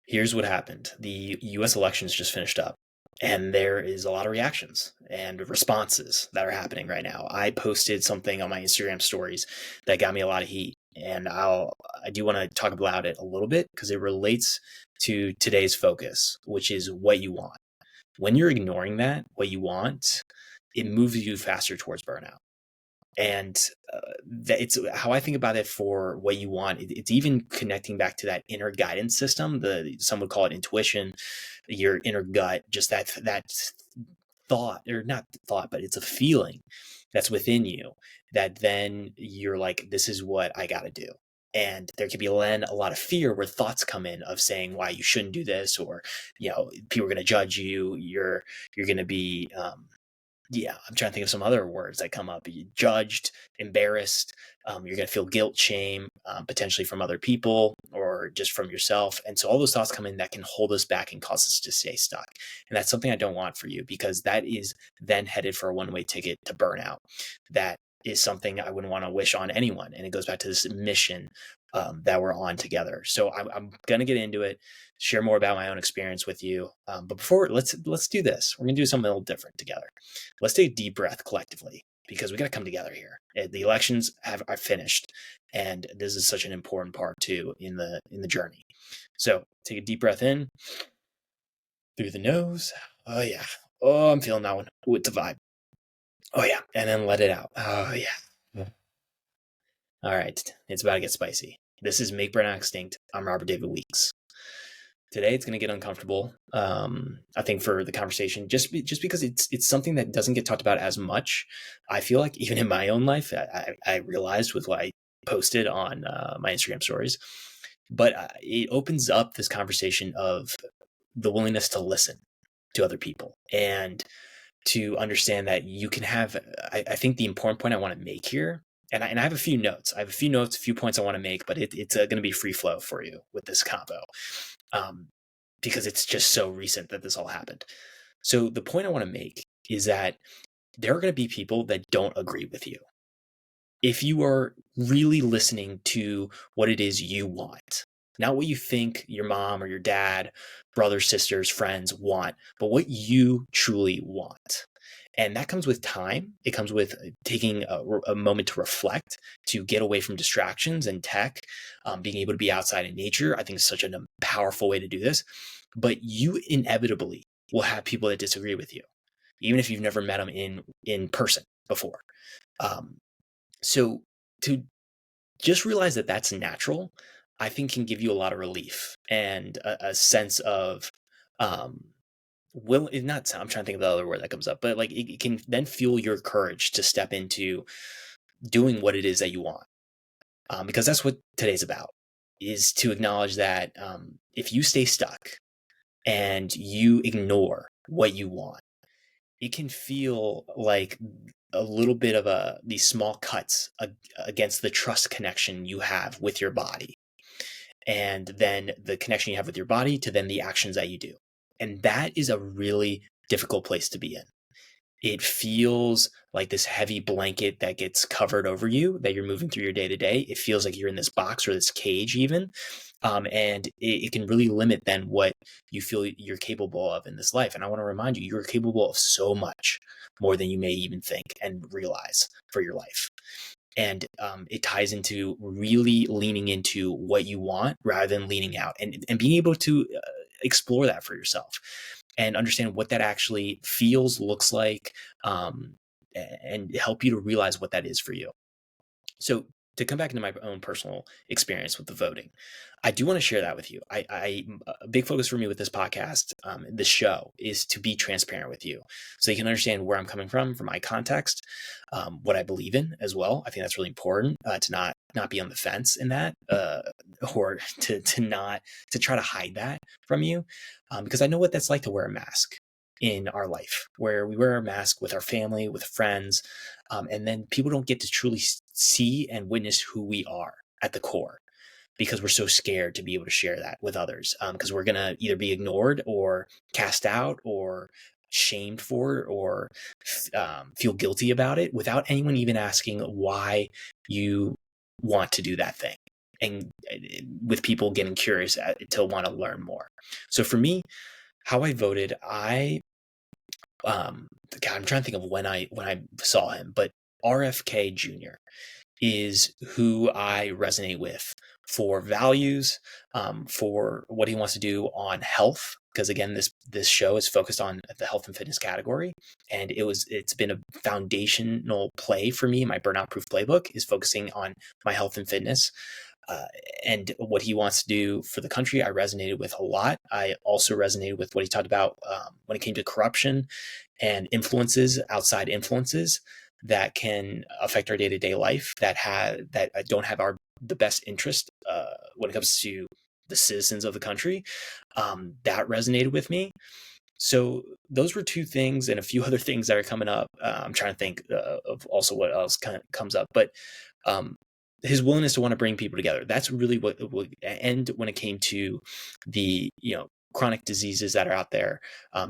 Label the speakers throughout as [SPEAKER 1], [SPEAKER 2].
[SPEAKER 1] Here's what happened. The US elections just finished up, and there is a lot of reactions and responses that are happening right now. I posted something on my Instagram stories that got me a lot of heat, and I do want to talk about it a little bit because it relates to today's focus, which is what you want. When you're ignoring that, what you want, it moves you faster towards burnout. And it's how I think about it for what you want. It's even connecting back to that inner guidance system. Some would call it intuition, your inner gut, just that thought, or not thought, but it's a feeling that's within you that then you're like, this is what I got to do. And there can be then a lot of fear where thoughts come in of saying why you shouldn't do this, or people are going to judge you. You're going to be I'm trying to think of some other words that come up. You judged, embarrassed. You're going to feel guilt, shame, potentially from other people or just from yourself. And so all those thoughts come in that can hold us back and cause us to stay stuck. And that's something I don't want for you, because that is then headed for a one-way ticket to burnout. That is something I wouldn't want to wish on anyone. And it goes back to this mission that we're on together. So I'm going to get into it, share more about my own experience with you. But before, let's do this. We're going to do something a little different together. Let's take a deep breath collectively, because we got to come together here. The elections are finished, and this is such an important part too in the journey. So take a deep breath in through the nose. Oh yeah. Oh, I'm feeling that one. Ooh, it's a vibe. Oh yeah. And then let it out. Oh yeah. All right. It's about to get spicy. This is Make Burnout Extinct. I'm Robert David Weeks. Today it's going to get uncomfortable. I think for the conversation, just because it's something that doesn't get talked about as much. I feel like even in my own life, I realized with what I posted on my Instagram stories, but it opens up this conversation of the willingness to listen to other people and to understand that you can have. I think the important point I want to make here. And I have a few notes. A few points I want to make, but it's going to be free flow for you with this combo. Because it's just so recent that this all happened. So the point I want to make is that there are going to be people that don't agree with you. If you are really listening to what it is you want, not what you think your mom or your dad, brothers, sisters, friends want, but what you truly want. And that comes with time. It comes with taking a moment to reflect, to get away from distractions and tech, being able to be outside in nature. I think is such a powerful way to do this. But you inevitably will have people that disagree with you, even if you've never met them in person before. So to just realize that that's natural, I think can give you a lot of relief and a sense of not. I'm trying to think of the other word that comes up, but like it can then fuel your courage to step into doing what it is that you want, because that's what today's about, is to acknowledge that if you stay stuck and you ignore what you want, it can feel like a little bit of these small cuts against the trust connection you have with your body, and then the connection you have with your body to then the actions that you do. And that is a really difficult place to be in. It feels like this heavy blanket that gets covered over you that you're moving through your day to day. It feels like you're in this box or this cage even. And it can really limit then what you feel you're capable of in this life. And I want to remind you, you're capable of so much more than you may even think and realize for your life. And it ties into really leaning into what you want rather than leaning out, and being able to explore that for yourself and understand what that actually feels, looks like, and help you to realize what that is for you. So to come back into my own personal experience with the voting, I do want to share that with you. A big focus for me with this podcast, this show, is to be transparent with you, so you can understand where I'm coming from my context, what I believe in as well. I think that's really important, to not be on the fence in that, or to try to hide that from you, because I know what that's like to wear a mask in our life, where we wear a mask with our family, with friends, and then people don't get to truly see and witness who we are at the core, because we're so scared to be able to share that with others, because we're going to either be ignored or cast out or shamed for it, or feel guilty about it without anyone even asking why you want to do that thing. and with people getting curious to want to learn more. So for me, how I voted, God, I'm trying to think of when I saw him, but RFK Jr. is who I resonate with for values, for what he wants to do on health. Because again, this show is focused on the health and fitness category, and it's been a foundational play for me. My Burnout Proof playbook is focusing on my health and fitness. Uh, and what he wants to do for the country, I resonated with a lot. I also resonated with what he talked about when it came to corruption and outside influences that can affect our day-to-day life, that don't have the best interest when it comes to the citizens of the country. That resonated with me. So those were two things, and a few other things that are coming up. I'm trying to think of also what else kind of comes up, but his willingness to want to bring people together. That's really what and when it came to the chronic diseases that are out there,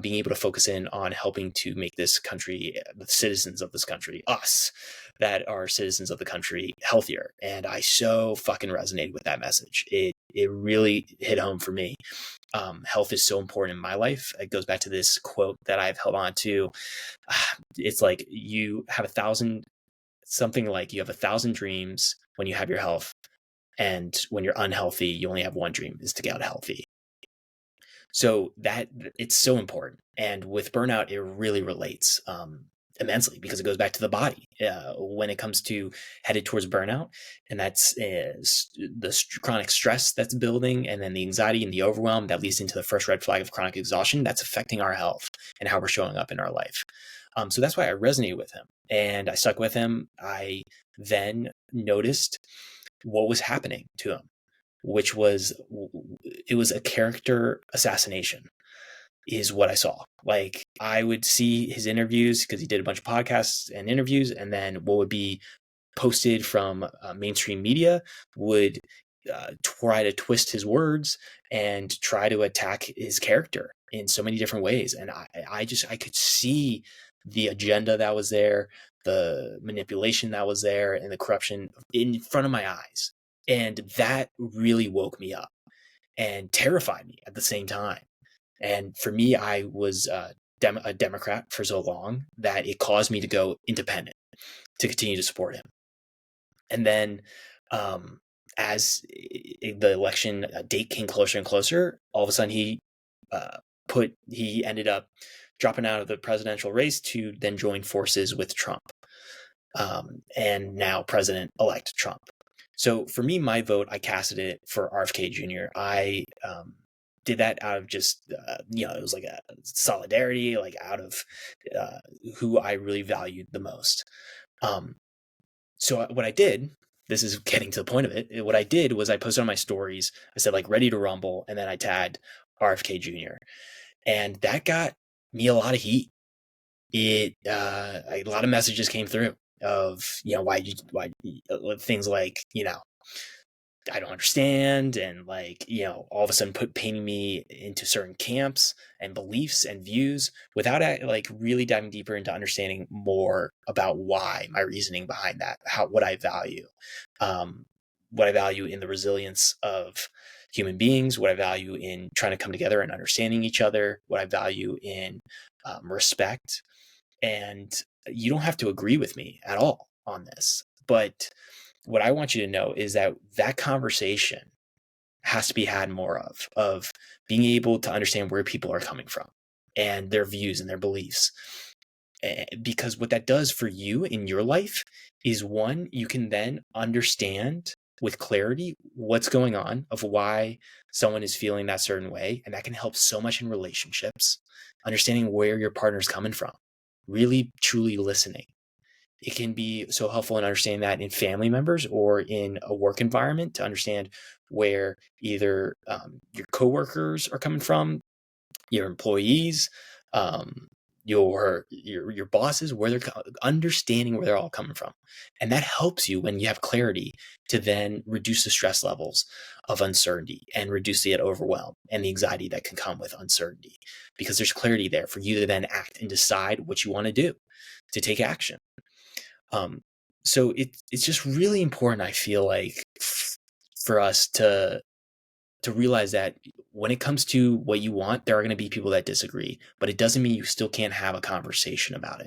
[SPEAKER 1] being able to focus in on helping to make this country, the citizens of this country, us that are citizens of the country, healthier. And I so fucking resonated with that message. It really hit home for me. Health is so important in my life. It goes back to this quote that I've held on to. It's like you have 1,000 dreams when you have your health, and when you're unhealthy, you only have one dream, is to get healthy. So that it's so important. And with burnout, it really relates immensely, because it goes back to the body when it comes to headed towards burnout. And that's the chronic stress that's building, and then the anxiety and the overwhelm that leads into the first red flag of chronic exhaustion that's affecting our health and how we're showing up in our life. So that's why I resonated with him, and I stuck with him. I then noticed what was happening to him, which was it was a character assassination, is what I saw. Like, I would see his interviews, because he did a bunch of podcasts and interviews, and then what would be posted from mainstream media would try to twist his words and try to attack his character in so many different ways. And I could see the agenda that was there, the manipulation that was there, and the corruption in front of my eyes. And that really woke me up and terrified me at the same time. And for me, I was a Democrat for so long that it caused me to go independent to continue to support him. And then as the election date came closer and closer, all of a sudden he ended up dropping out of the presidential race to then join forces with Trump, and now President-elect Trump. So for me, my vote, I casted it for RFK Jr. I did that out of just, it was like a solidarity, like out of who I really valued the most. So what I did, this is getting to the point of it. What I did was I posted on my stories, I said like ready to rumble, and then I tagged RFK Jr. And that got me a lot of heat. A lot of messages came through of, why things like, I don't understand, and like, all of a sudden painting me into certain camps and beliefs and views without like really diving deeper into understanding more about why, my reasoning behind that, what I value in the resilience of human beings, what I value in trying to come together and understanding each other, what I value in respect. And you don't have to agree with me at all on this, but what I want you to know is that conversation has to be had more of being able to understand where people are coming from and their views and their beliefs. Because what that does for you in your life is, one, you can then understand with clarity what's going on, of why someone is feeling that certain way. And that can help so much in relationships, understanding where your partner's coming from, really truly listening. It can be so helpful in understanding that in family members or in a work environment, to understand where either your coworkers are coming from, your employees, your bosses, where they're understanding where they're all coming from. And that helps you when you have clarity to then reduce the stress levels of uncertainty and reduce the overwhelm and the anxiety that can come with uncertainty, because there's clarity there for you to then act and decide what you want to do, to take action. So it's just really important, I feel like, for us to realize that when it comes to what you want, there are going to be people that disagree, but it doesn't mean you still can't have a conversation about it,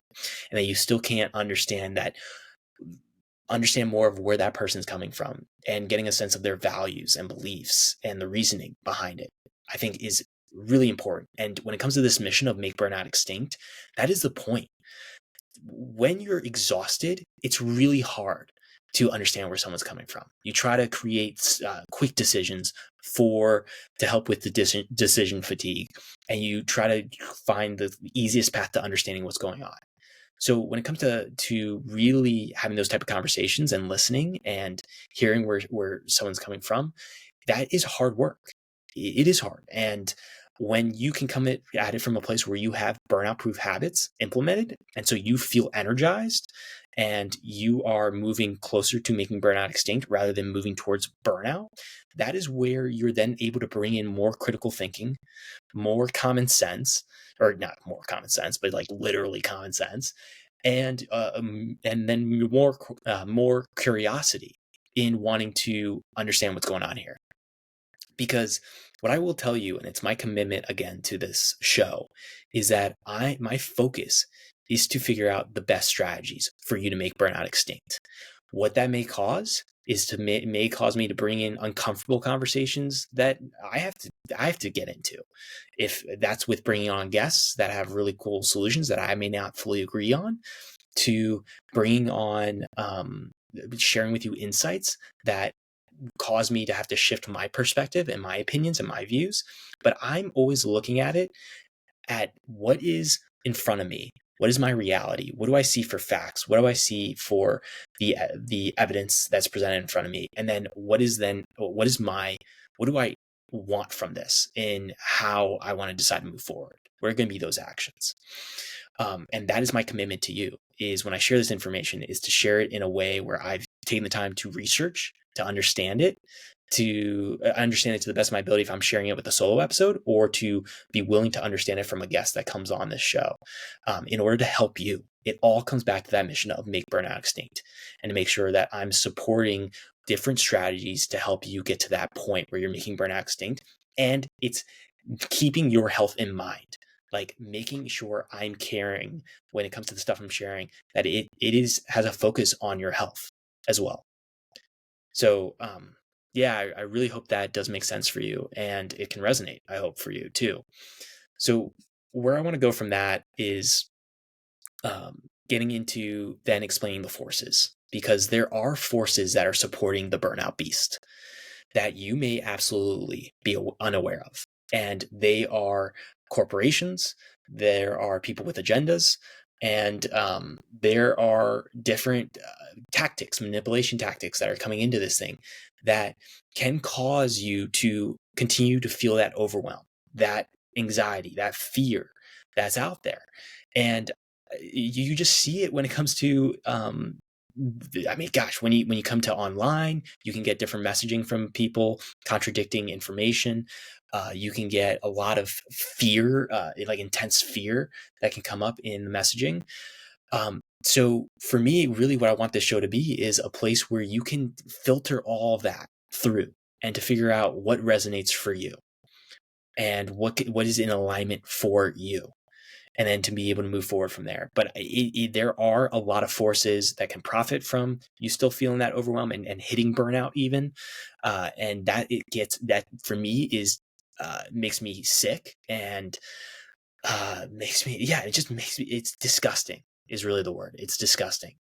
[SPEAKER 1] and that you still can't understand more of where that person's coming from and getting a sense of their values and beliefs and the reasoning behind it, I think is really important. And when it comes to this mission of make burnout extinct, that is the point. When you're exhausted, it's really hard to understand where someone's coming from. You try to create quick decisions to help with the decision fatigue, and you try to find the easiest path to understanding what's going on. So when it comes to really having those type of conversations and listening and hearing where someone's coming from, that is hard work. It is hard. And when you can come at it from a place where you have burnout proof habits implemented, and so you feel energized and you are moving closer to making burnout extinct rather than moving towards burnout, that is where you're then able to bring in more critical thinking, more common sense, or not more common sense, but like literally common sense, and then more curiosity in wanting to understand what's going on here. Because what I will tell you, and it's my commitment again to this show, is that my focus is to figure out the best strategies for you to make burnout extinct. What that may cause is may cause me to bring in uncomfortable conversations that I have to get into. If that's with bringing on guests that have really cool solutions that I may not fully agree on, to bringing on sharing with you insights that cause me to have to shift my perspective and my opinions and my views. But I'm always looking at it at what is in front of me. What is my reality? What do I see for facts? What do I see for the evidence that's presented in front of me? And then what do I want from this in how I want to decide to move forward? What are going to be those actions? And that is my commitment to you, is when I share this information, is to share it in a way where I've taken the time to research, to understand it to the best of my ability if I'm sharing it with a solo episode, or to be willing to understand it from a guest that comes on this show in order to help you. It all comes back to that mission of make burnout extinct, and to make sure that I'm supporting different strategies to help you get to that point where you're making burnout extinct. And it's keeping your health in mind, like making sure I'm caring when it comes to the stuff I'm sharing, that it has a focus on your health as well. So, yeah, I really hope that does make sense for you, and it can resonate, I hope, for you too. So where I want to go from that is getting into then explaining the forces, because there are forces that are supporting the burnout beast that you may absolutely be unaware of. And they are corporations, there are people with agendas, and there are different manipulation tactics that are coming into this thing that can cause you to continue to feel that overwhelm, that anxiety, that fear that's out there. And you just see it when it comes to when you come to online, you can get different messaging from people, contradicting information. You can get a lot of fear, like intense fear that can come up in the messaging. So for me, really what I want this show to be is a place where you can filter all of that through and to figure out what resonates for you and what is in alignment for you, and then to be able to move forward from there. But there are a lot of forces that can profit from you still feeling that overwhelm and hitting burnout even. And that for me is makes me sick, and it's disgusting is really the word. It's disgusting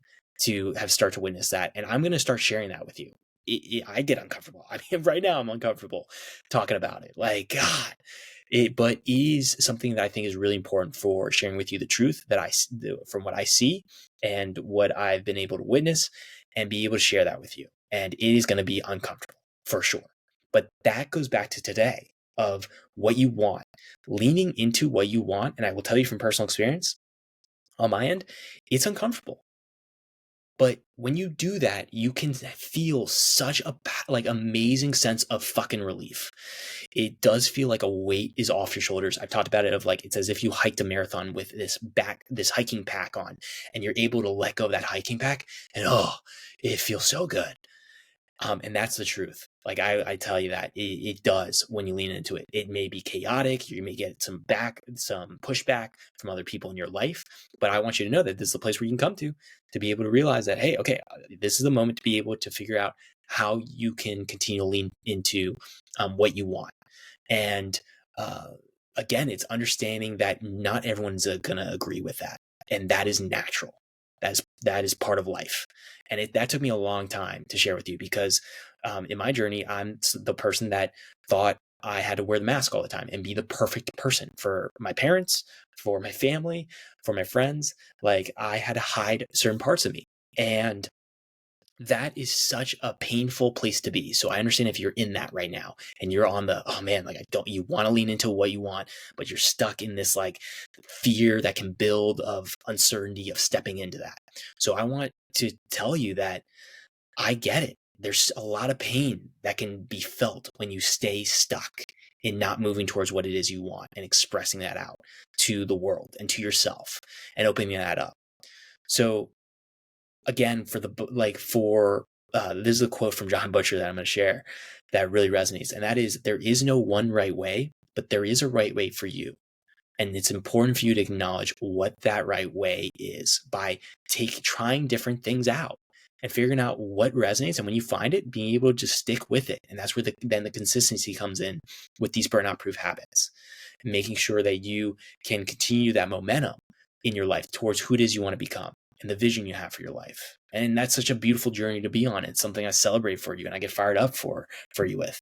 [SPEAKER 1] to start to witness that. And I'm going to start sharing that with you. I get uncomfortable. I mean, right now I'm uncomfortable talking about it. Like, God, but it is something that I think is really important for sharing with you the truth from what I see and what I've been able to witness, and be able to share that with you. And it is going to be uncomfortable for sure. But that goes back to today of what you want, leaning into what you want. And I will tell you from personal experience on my end, it's uncomfortable. But when you do that, you can feel such a amazing sense of fucking relief. It does feel like a weight is off your shoulders. I've talked about it of like, it's as if you hiked a marathon with this hiking pack on, and you're able to let go of that hiking pack, and it feels so good. And that's the truth. Like I tell you that it does when you lean into it. It may be chaotic. You may get some pushback from other people in your life, but I want you to know that this is the place where you can come to be able to realize that, hey, okay, this is the moment to be able to figure out how you can continue to lean into what you want. And uh, again, it's understanding that not everyone's going to agree with that, and that is natural. That is part of life, and that took me a long time to share with you because in my journey, I'm the person that thought I had to wear the mask all the time and be the perfect person for my parents, for my family, for my friends. Like I had to hide certain parts of me, and that is such a painful place to be. So I understand if you're in that right now and you're on the, oh man, like you want to lean into what you want, but you're stuck in this like fear that can build of uncertainty of stepping into that. So I want to tell you that I get it. There's a lot of pain that can be felt when you stay stuck in not moving towards what it is you want and expressing that out to the world and to yourself and opening that up. So again, this is a quote from John Butcher that I'm going to share that really resonates. And that is, there is no one right way, but there is a right way for you. And it's important for you to acknowledge what that right way is by trying different things out and figuring out what resonates. And when you find it, being able to just stick with it. And that's where then the consistency comes in with these burnout proof habits, and making sure that you can continue that momentum in your life towards who it is you want to become and the vision you have for your life. And that's such a beautiful journey to be on. It's something I celebrate for you and I get fired up for you with.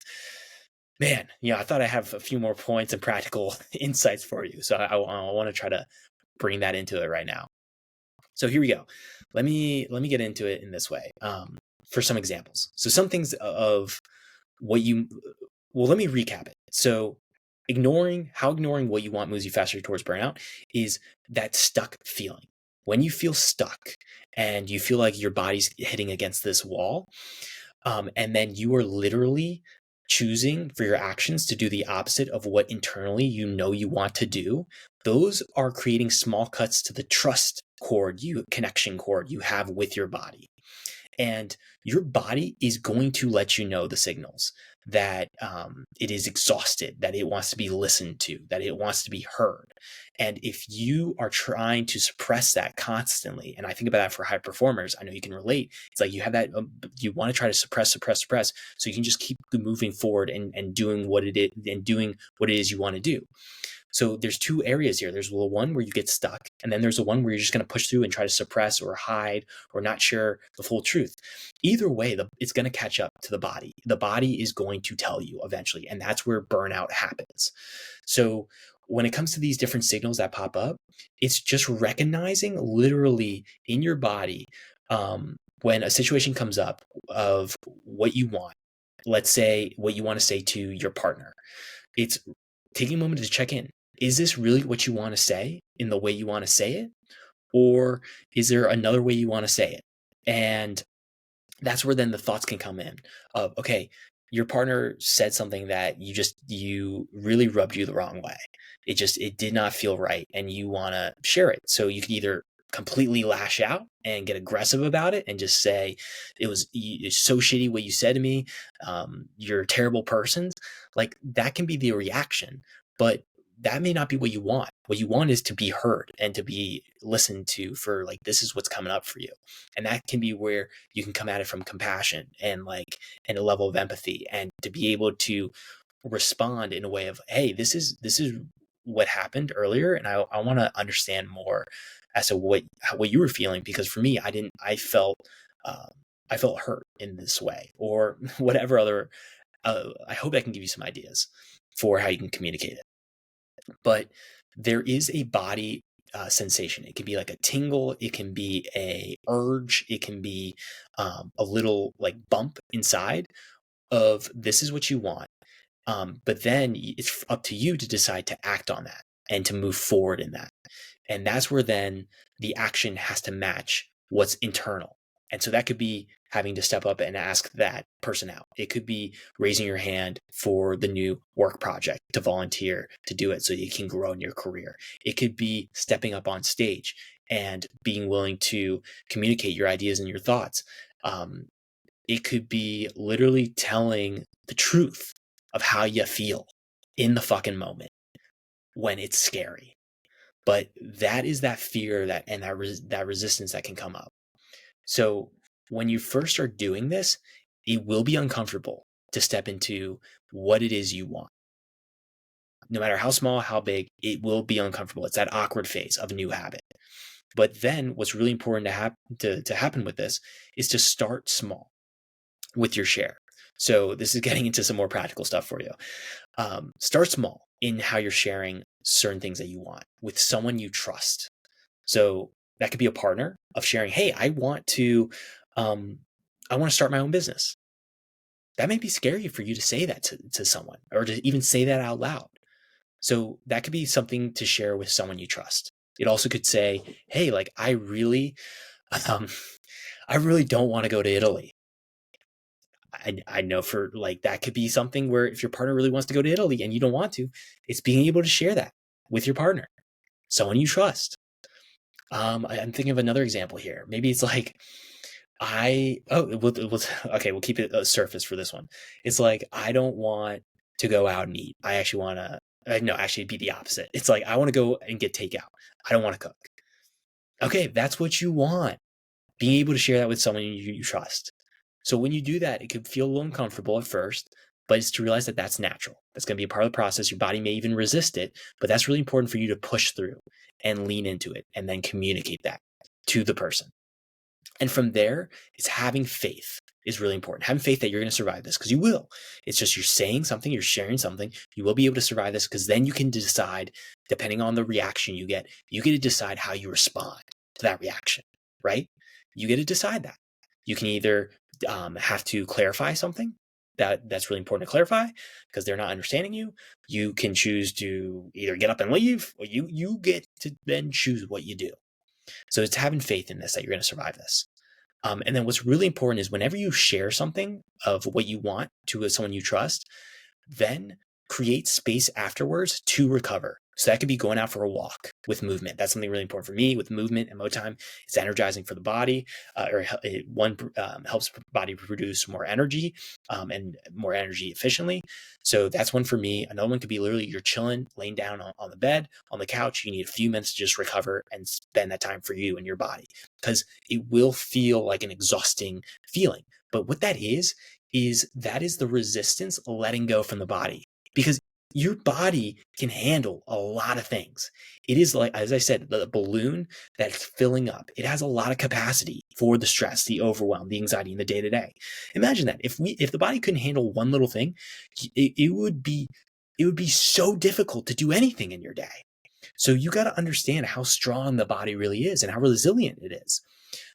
[SPEAKER 1] Man, I thought I have a few more points and practical insights for you. So I want to try to bring that into it right now. So here we go. Let me get into it in this way for some examples. So some things of what let me recap it. So ignoring what you want moves you faster towards burnout is that stuck feeling. When you feel stuck and you feel like your body's hitting against this wall, and then you are literally choosing for your actions to do the opposite of what internally you want to do, those are creating small cuts to the connection cord you have with your body. And your body is going to let you know the signals that it is exhausted, that it wants to be listened to, that it wants to be heard. And if you are trying to suppress that constantly, and I think about that for high performers, I know you can relate. It's like you have that, you want to try to suppress, so you can just keep moving forward and doing what it is you want to do. So there's two areas here. There's the one where you get stuck, and then there's the one where you're just going to push through and try to suppress or hide or not share the full truth. Either way, it's going to catch up to the body. The body is going to tell you eventually, and that's where burnout happens. So when it comes to these different signals that pop up, it's just recognizing literally in your body when a situation comes up of what you want. Let's say what you want to say to your partner. It's taking a moment to check in. Is this really what you want to say in the way you want to say it? Or is there another way you want to say it? And that's where then the thoughts can come in of, okay, your partner said something that you really rubbed you the wrong way. It did not feel right and you want to share it. So you can either completely lash out and get aggressive about it and just say, it's so shitty what you said to me. You're a terrible person. Like that can be the reaction, but that may not be what you want. What you want is to be heard and to be listened to for like, this is what's coming up for you. And that can be where you can come at it from compassion and a level of empathy, and to be able to respond in a way of, hey, this is what happened earlier. And I want to understand more as to what you were feeling, because for me, I felt hurt in this way or whatever other, I hope I can give you some ideas for how you can communicate it. But there is a body sensation. It can be like a tingle. It can be a urge. It can be a little like bump inside of this is what you want. But then it's up to you to decide to act on that and to move forward in that. And that's where then the action has to match what's internal. And so that could be having to step up and ask that person out. It could be raising your hand for the new work project, to volunteer to do it so you can grow in your career. It could be stepping up on stage and being willing to communicate your ideas and your thoughts. It could be literally telling the truth of how you feel in the fucking moment when it's scary. But that is that fear that resistance that can come up. So when you first start doing this, it will be uncomfortable to step into what it is you want. No matter how small, how big, it will be uncomfortable. It's that awkward phase of a new habit. But then what's really important to happen with this is to start small with your share. So this is getting into some more practical stuff for you. Start small in how you're sharing certain things that you want with someone you trust. So that could be a partner of sharing, hey, I want to start my own business. That may be scary for you to say that to someone, or to even say that out loud. So that could be something to share with someone you trust. It also could say, hey, like I really don't want to go to Italy. I know for like that could be something where if your partner really wants to go to Italy and you don't want to, it's being able to share that with your partner, someone you trust. I'm thinking of another example here. Maybe it's like we'll keep it a surface for this one. It's like I don't want to go out and eat. I actually want to. No, actually, it'd be the opposite. It's like I want to go and get takeout. I don't want to cook. Okay, that's what you want. Being able to share that with someone you trust. So when you do that, it could feel a little uncomfortable at first, but it's to realize that that's natural. That's going to be a part of the process. Your body may even resist it, but that's really important for you to push through and lean into it and then communicate that to the person. And from there, it's having faith is really important. Having faith that you're going to survive this, because you will. It's just you're saying something, you're sharing something. You will be able to survive this, because then you can decide, depending on the reaction you get to decide how you respond to that reaction, right? You get to decide that. You can either have to clarify something that's really important to clarify because they're not understanding you. You can choose to either get up and leave, or you get to then choose what you do. So it's having faith in this, that you're going to survive this. And then what's really important is whenever you share something of what you want to someone you trust, then create space afterwards to recover. So that could be going out for a walk with movement. That's something really important for me with movement and mo time. It's energizing for the body, helps the body produce more energy and more energy efficiently. So that's one for me. Another one could be literally you're chilling, laying down on the bed, on the couch. You need a few minutes to just recover and spend that time for you and your body, because it will feel like an exhausting feeling. But what that is the resistance letting go from the body, because your body can handle a lot of things. It is like, as I said, the balloon that's filling up. It has a lot of capacity for the stress, the overwhelm, the anxiety in the day to day. Imagine that if the body couldn't handle one little thing, it would be so difficult to do anything in your day. So you got to understand how strong the body really is and how resilient it is.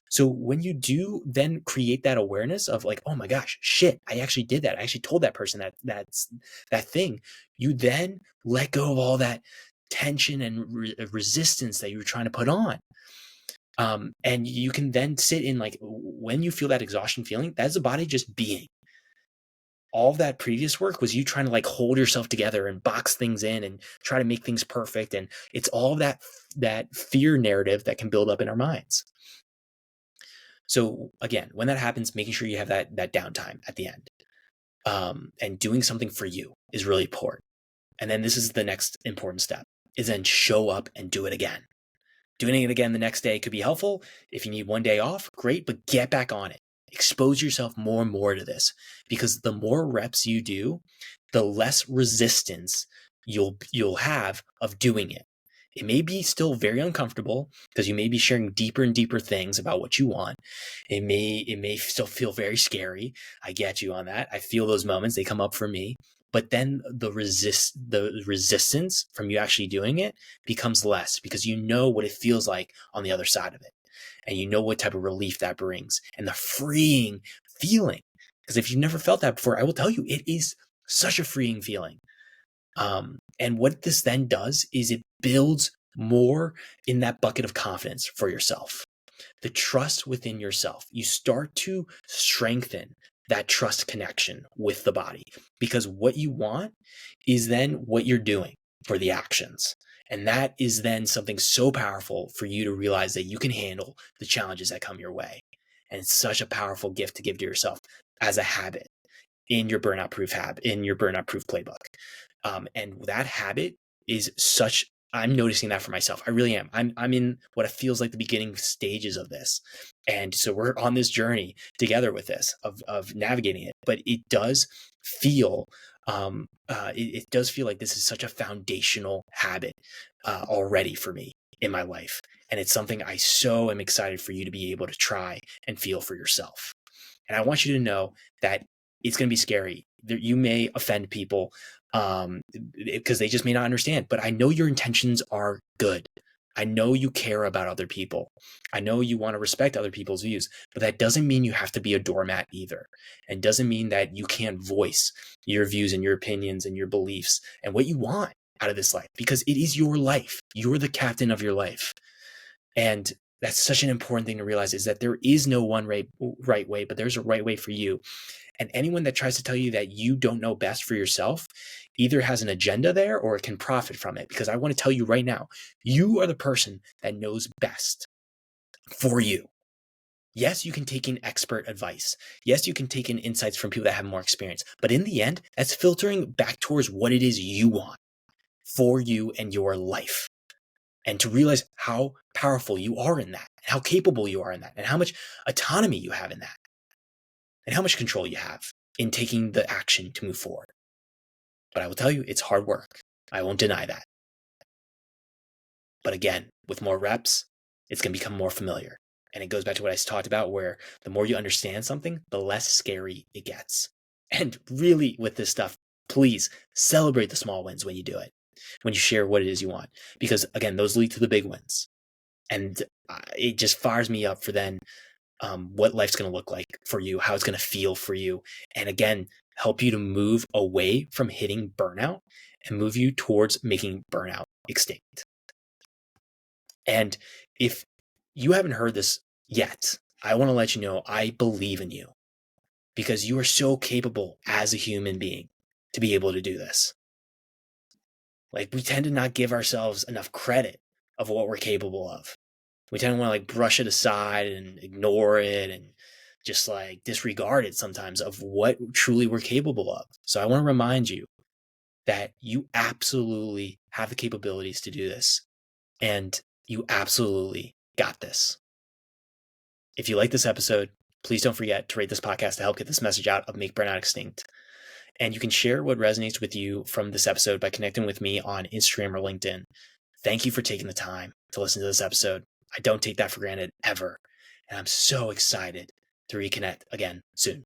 [SPEAKER 1] So when you do then create that awareness of like, oh my gosh, shit, I actually did that. I actually told that person that's that thing. You then let go of all that tension and resistance that you were trying to put on. And you can then sit in, like, when you feel that exhaustion feeling, that's the body just being. All of that previous work was you trying to like hold yourself together and box things in and try to make things perfect. And it's all that fear narrative that can build up in our minds. So again, when that happens, making sure you have that downtime at the end, and doing something for you is really important. And then this is the next important step, is then show up and do it again. Doing it again the next day could be helpful. If you need one day off, great, but get back on it. Expose yourself more and more to this, because the more reps you do, the less resistance you'll have of doing it. It may be still very uncomfortable because you may be sharing deeper and deeper things about what you want. It may still feel very scary. I get you on that. I feel those moments. They come up for me. But then the resistance from you actually doing it becomes less, because you know what it feels like on the other side of it. And you know what type of relief that brings, and the freeing feeling. Because if you've never felt that before, I will tell you, it is such a freeing feeling. And what this then does is it builds more in that bucket of confidence for yourself, the trust within yourself. You start to strengthen that trust connection with the body, because what you want is then what you're doing for the actions. And that is then something so powerful for you to realize that you can handle the challenges that come your way. And it's such a powerful gift to give to yourself. as a habit in your burnout proof playbook. And that habit is such, I'm noticing that for myself. I really am. I'm in what it feels like the beginning stages of this. And so we're on this journey together with this of navigating it. But it does feel, it does feel like this is such a foundational habit already for me in my life. And it's something I so am excited for you to be able to try and feel for yourself. And I want you to know that it's going to be scary. You may offend people because they just may not understand. But I know your intentions are good. I know you care about other people. I know you want to respect other people's views, but that doesn't mean you have to be a doormat either. And doesn't mean that you can't voice your views and your opinions and your beliefs and what you want out of this life, because it is your life. You're the captain of your life. And that's such an important thing to realize, is that there is no one right way, but there's a right way for you. And anyone that tries to tell you that you don't know best for yourself either has an agenda there or can profit from it. Because I want to tell you right now, you are the person that knows best for you. Yes, you can take in expert advice. Yes, you can take in insights from people that have more experience. But in the end, that's filtering back towards what it is you want for you and your life. And to realize how powerful you are in that, and how capable you are in that, and how much autonomy you have in that, and how much control you have in taking the action to move forward. But I will tell you, it's hard work. I won't deny that. But again, with more reps, it's going to become more familiar. And it goes back to what I talked about, where the more you understand something, the less scary it gets. And really, with this stuff, please celebrate the small wins when you do it, when you share what it is you want. Because again, those lead to the big wins. And it just fires me up for then what life's going to look like for you, how it's going to feel for you. And again, help you to move away from hitting burnout and move you towards making burnout extinct. And if you haven't heard this yet, I want to let you know I believe in you, because you are so capable as a human being to be able to do this. Like, we tend to not give ourselves enough credit of what we're capable of. We tend to want to like brush it aside and ignore it and just like disregard it sometimes of what truly we're capable of. So I want to remind you that you absolutely have the capabilities to do this, and you absolutely got this. If you like this episode, please don't forget to rate this podcast to help get this message out of Make Burnout Extinct. And you can share what resonates with you from this episode by connecting with me on Instagram or LinkedIn. Thank you for taking the time to listen to this episode. I don't take that for granted ever. And I'm so excited to reconnect again soon.